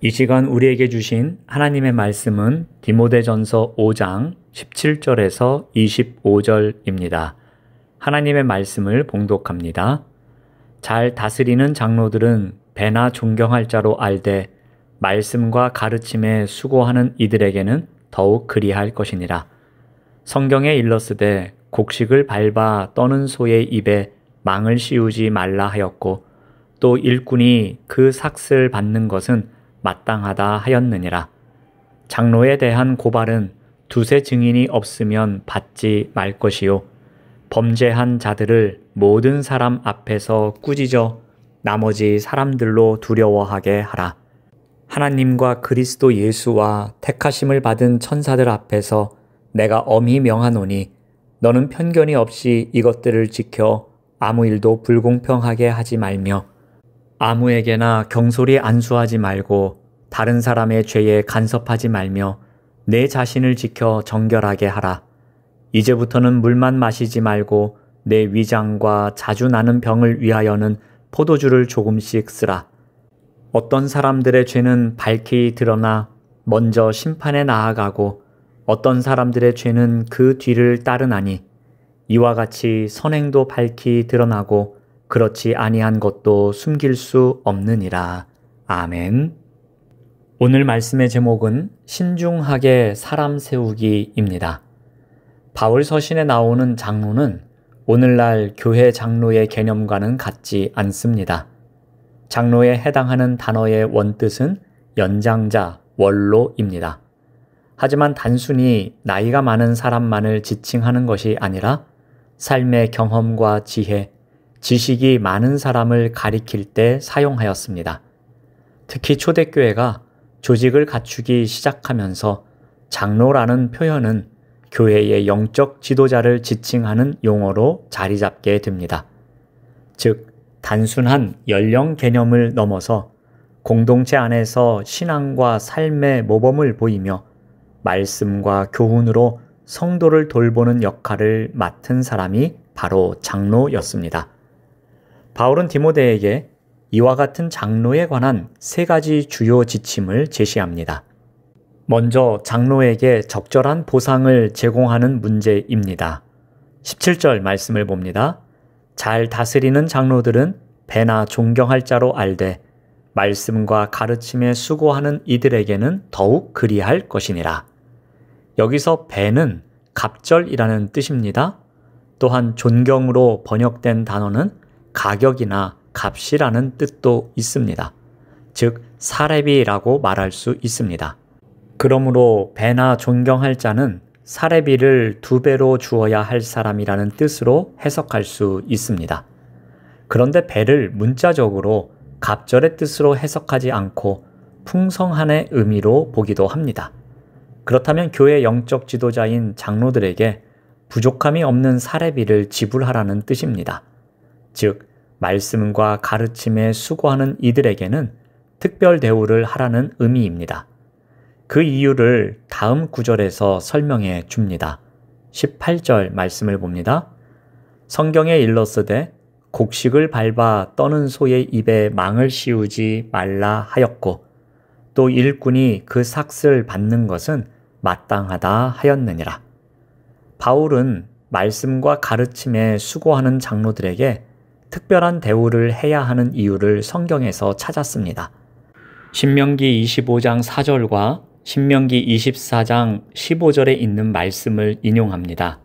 이 시간 우리에게 주신 하나님의 말씀은 디모데전서 5장 17절에서 25절입니다. 하나님의 말씀을 봉독합니다. 잘 다스리는 장로들은 배나 존경할 자로 알되 말씀과 가르침에 수고하는 이들에게는 더욱 그리할 것이니라. 성경에 일렀으되 곡식을 밟아 떠는 소의 입에 망을 씌우지 말라 하였고 또 일꾼이 그 삭슬 받는 것은 마땅하다 하였느니라. 장로에 대한 고발은 두세 증인이 없으면 받지 말 것이요 범죄한 자들을 모든 사람 앞에서 꾸짖어 나머지 사람들로 두려워하게 하라. 하나님과 그리스도 예수와 택하심을 받은 천사들 앞에서 내가 엄히 명하노니 너는 편견이 없이 이것들을 지켜 아무 일도 불공평하게 하지 말며 아무에게나 경솔히 안수하지 말고 다른 사람의 죄에 간섭하지 말며 내 자신을 지켜 정결하게 하라. 이제부터는 물만 마시지 말고 내 위장과 자주 나는 병을 위하여는 포도주를 조금씩 쓰라. 어떤 사람들의 죄는 밝히 드러나 먼저 심판에 나아가고 어떤 사람들의 죄는 그 뒤를 따르나니 이와 같이 선행도 밝히 드러나고 그렇지 아니한 것도 숨길 수 없느니라. 아멘. 오늘 말씀의 제목은 신중하게 사람 세우기입니다. 바울 서신에 나오는 장로는 오늘날 교회 장로의 개념과는 같지 않습니다. 장로에 해당하는 단어의 원뜻은 연장자, 원로입니다. 하지만 단순히 나이가 많은 사람만을 지칭하는 것이 아니라 삶의 경험과 지혜, 지식이 많은 사람을 가리킬 때 사용하였습니다. 특히 초대교회가 조직을 갖추기 시작하면서 장로라는 표현은 교회의 영적 지도자를 지칭하는 용어로 자리 잡게 됩니다. 즉, 단순한 연령 개념을 넘어서 공동체 안에서 신앙과 삶의 모범을 보이며 말씀과 교훈으로 성도를 돌보는 역할을 맡은 사람이 바로 장로였습니다. 바울은 디모데에게 이와 같은 장로에 관한 세 가지 주요 지침을 제시합니다. 먼저 장로에게 적절한 보상을 제공하는 문제입니다. 17절 말씀을 봅니다. 잘 다스리는 장로들은 배나 존경할 자로 알되 말씀과 가르침에 수고하는 이들에게는 더욱 그리할 것이니라. 여기서 배는 갑절이라는 뜻입니다. 또한 존경으로 번역된 단어는 가격이나 값이라는 뜻도 있습니다. 즉, 사례비라고 말할 수 있습니다. 그러므로 배나 존경할 자는 사례비를 2배로 주어야 할 사람이라는 뜻으로 해석할 수 있습니다. 그런데 배를 문자적으로 갑절의 뜻으로 해석하지 않고 풍성한의 의미로 보기도 합니다. 그렇다면 교회 영적 지도자인 장로들에게 부족함이 없는 사례비를 지불하라는 뜻입니다. 즉, 말씀과 가르침에 수고하는 이들에게는 특별 대우를 하라는 의미입니다. 그 이유를 다음 구절에서 설명해 줍니다. 18절 말씀을 봅니다. 성경에 일렀으되 곡식을 밟아 떠는 소의 입에 망을 씌우지 말라 하였고 또 일꾼이 그 삭슬 받는 것은 마땅하다 하였느니라. 바울은 말씀과 가르침에 수고하는 장로들에게 특별한 대우를 해야 하는 이유를 성경에서 찾았습니다. 신명기 25장 4절과 신명기 24장 15절에 있는 말씀을 인용합니다.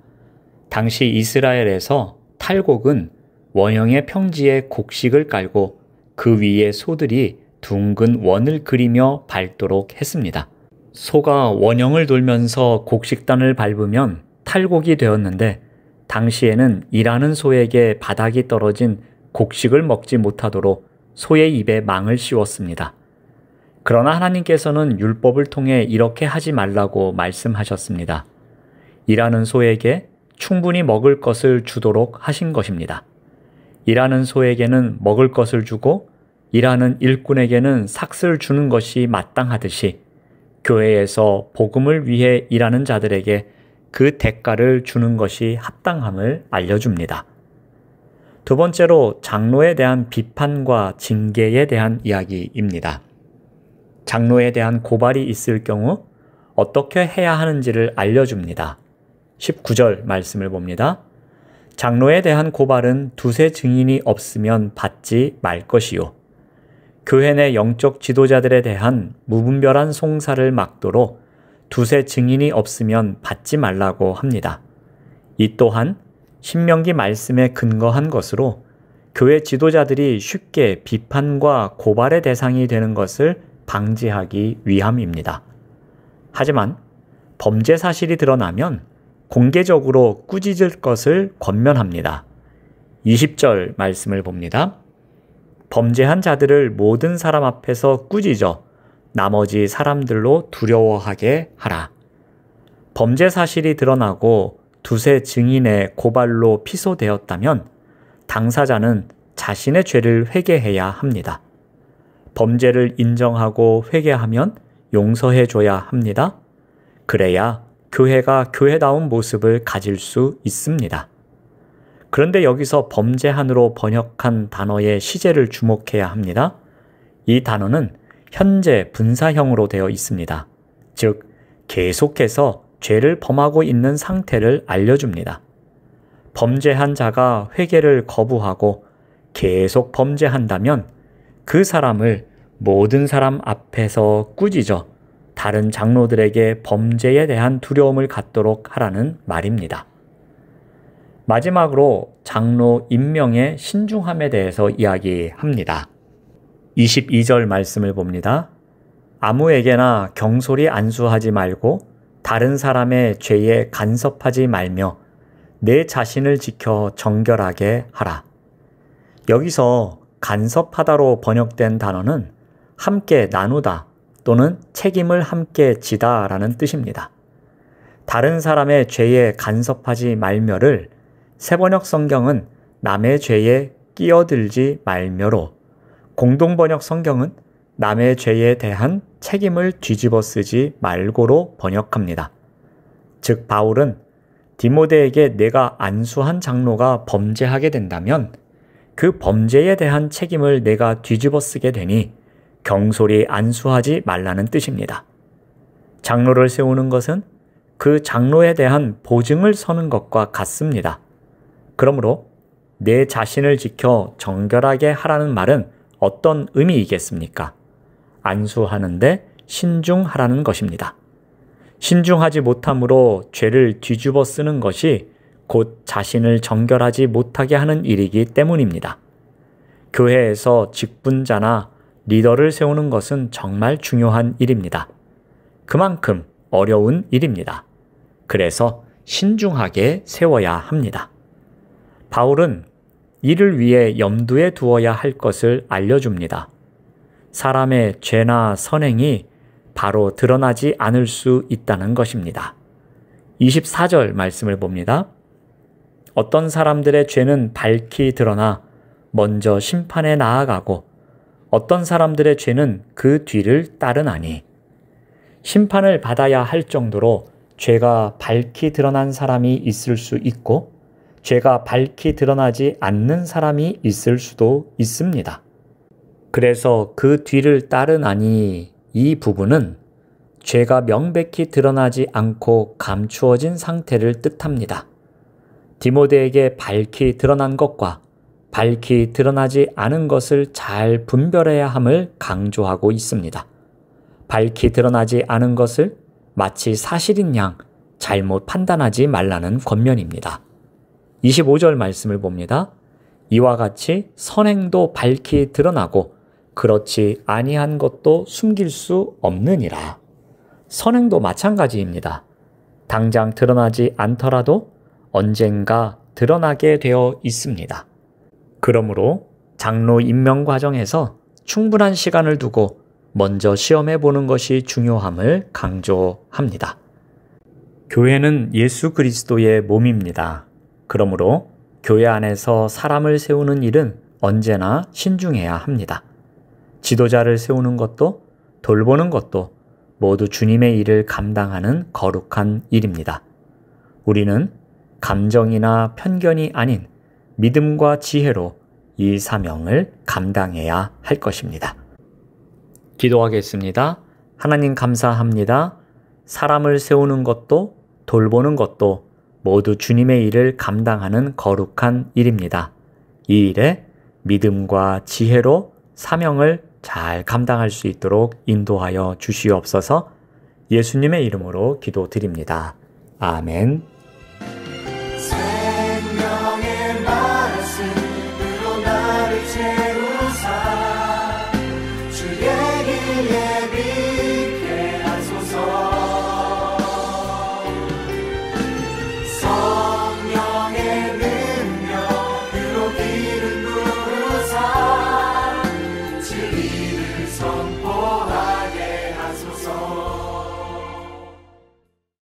당시 이스라엘에서 탈곡은 원형의 평지에 곡식을 깔고 그 위에 소들이 둥근 원을 그리며 밟도록 했습니다. 소가 원형을 돌면서 곡식단을 밟으면 탈곡이 되었는데 당시에는 일하는 소에게 바닥이 떨어진 곡식을 먹지 못하도록 소의 입에 망을 씌웠습니다. 그러나 하나님께서는 율법을 통해 이렇게 하지 말라고 말씀하셨습니다. 일하는 소에게 충분히 먹을 것을 주도록 하신 것입니다. 일하는 소에게는 먹을 것을 주고 일하는 일꾼에게는 삭슬 주는 것이 마땅하듯이 교회에서 복음을 위해 일하는 자들에게 그 대가를 주는 것이 합당함을 알려줍니다. 두 번째로 장로에 대한 비판과 징계에 대한 이야기입니다. 장로에 대한 고발이 있을 경우 어떻게 해야 하는지를 알려줍니다. 19절 말씀을 봅니다. 장로에 대한 고발은 두세 증인이 없으면 받지 말 것이요. 교회 내 영적 지도자들에 대한 무분별한 송사를 막도록 두세 증인이 없으면 받지 말라고 합니다. 이 또한 신명기 말씀에 근거한 것으로 교회 지도자들이 쉽게 비판과 고발의 대상이 되는 것을 방지하기 위함입니다. 하지만 범죄 사실이 드러나면 공개적으로 꾸짖을 것을 권면합니다. 20절 말씀을 봅니다. 범죄한 자들을 모든 사람 앞에서 꾸짖어 나머지 사람들로 두려워하게 하라. 범죄 사실이 드러나고 두세 증인의 고발로 피소되었다면 당사자는 자신의 죄를 회개해야 합니다. 범죄를 인정하고 회개하면 용서해줘야 합니다. 그래야 교회가 교회다운 모습을 가질 수 있습니다. 그런데 여기서 범죄한으로 번역한 단어의 시제를 주목해야 합니다. 이 단어는 현재 분사형으로 되어 있습니다. 즉, 계속해서 죄를 범하고 있는 상태를 알려줍니다. 범죄한 자가 회개를 거부하고 계속 범죄한다면 그 사람을 모든 사람 앞에서 꾸짖어 다른 장로들에게 범죄에 대한 두려움을 갖도록 하라는 말입니다. 마지막으로 장로 임명의 신중함에 대해서 이야기합니다. 22절 말씀을 봅니다. 아무에게나 경솔히 안수하지 말고 다른 사람의 죄에 간섭하지 말며 내 자신을 지켜 정결하게 하라. 여기서 간섭하다로 번역된 단어는 함께 나누다 또는 책임을 함께 지다 라는 뜻입니다. 다른 사람의 죄에 간섭하지 말며를 새번역 성경은 남의 죄에 끼어들지 말며로, 공동번역 성경은 남의 죄에 대한 책임을 뒤집어 쓰지 말고로 번역합니다. 즉 바울은 디모데에게 내가 안수한 장로가 범죄하게 된다면 그 범죄에 대한 책임을 내가 뒤집어 쓰게 되니 경솔히 안수하지 말라는 뜻입니다. 장로를 세우는 것은 그 장로에 대한 보증을 서는 것과 같습니다. 그러므로 내 자신을 지켜 정결하게 하라는 말은 어떤 의미이겠습니까? 안수하는데 신중하라는 것입니다. 신중하지 못함으로 죄를 뒤집어 쓰는 것이 곧 자신을 정결하지 못하게 하는 일이기 때문입니다. 교회에서 직분자나 리더를 세우는 것은 정말 중요한 일입니다. 그만큼 어려운 일입니다. 그래서 신중하게 세워야 합니다. 바울은 이를 위해 염두에 두어야 할 것을 알려줍니다. 사람의 죄나 선행이 바로 드러나지 않을 수 있다는 것입니다. 24절 말씀을 봅니다. 어떤 사람들의 죄는 밝히 드러나 먼저 심판에 나아가고 어떤 사람들의 죄는 그 뒤를 따르나니. 심판을 받아야 할 정도로 죄가 밝히 드러난 사람이 있을 수 있고 죄가 밝히 드러나지 않는 사람이 있을 수도 있습니다. 그래서 그 뒤를 따르나니 이 부분은 죄가 명백히 드러나지 않고 감추어진 상태를 뜻합니다. 디모데에게 밝히 드러난 것과 밝히 드러나지 않은 것을 잘 분별해야 함을 강조하고 있습니다. 밝히 드러나지 않은 것을 마치 사실인 양 잘못 판단하지 말라는 권면입니다. 25절 말씀을 봅니다. 이와 같이 선행도 밝히 드러나고 그렇지 아니한 것도 숨길 수 없느니라. 선행도 마찬가지입니다. 당장 드러나지 않더라도 언젠가 드러나게 되어 있습니다. 그러므로 장로 임명 과정에서 충분한 시간을 두고 먼저 시험해 보는 것이 중요함을 강조합니다. 교회는 예수 그리스도의 몸입니다. 그러므로 교회 안에서 사람을 세우는 일은 언제나 신중해야 합니다. 지도자를 세우는 것도 돌보는 것도 모두 주님의 일을 감당하는 거룩한 일입니다. 우리는 감정이나 편견이 아닌 믿음과 지혜로 이 사명을 감당해야 할 것입니다. 기도하겠습니다. 하나님 감사합니다. 사람을 세우는 것도 돌보는 것도 모두 주님의 일을 감당하는 거룩한 일입니다. 이 일에 믿음과 지혜로 사명을 잘 감당할 수 있도록 인도하여 주시옵소서. 예수님의 이름으로 기도드립니다. 아멘.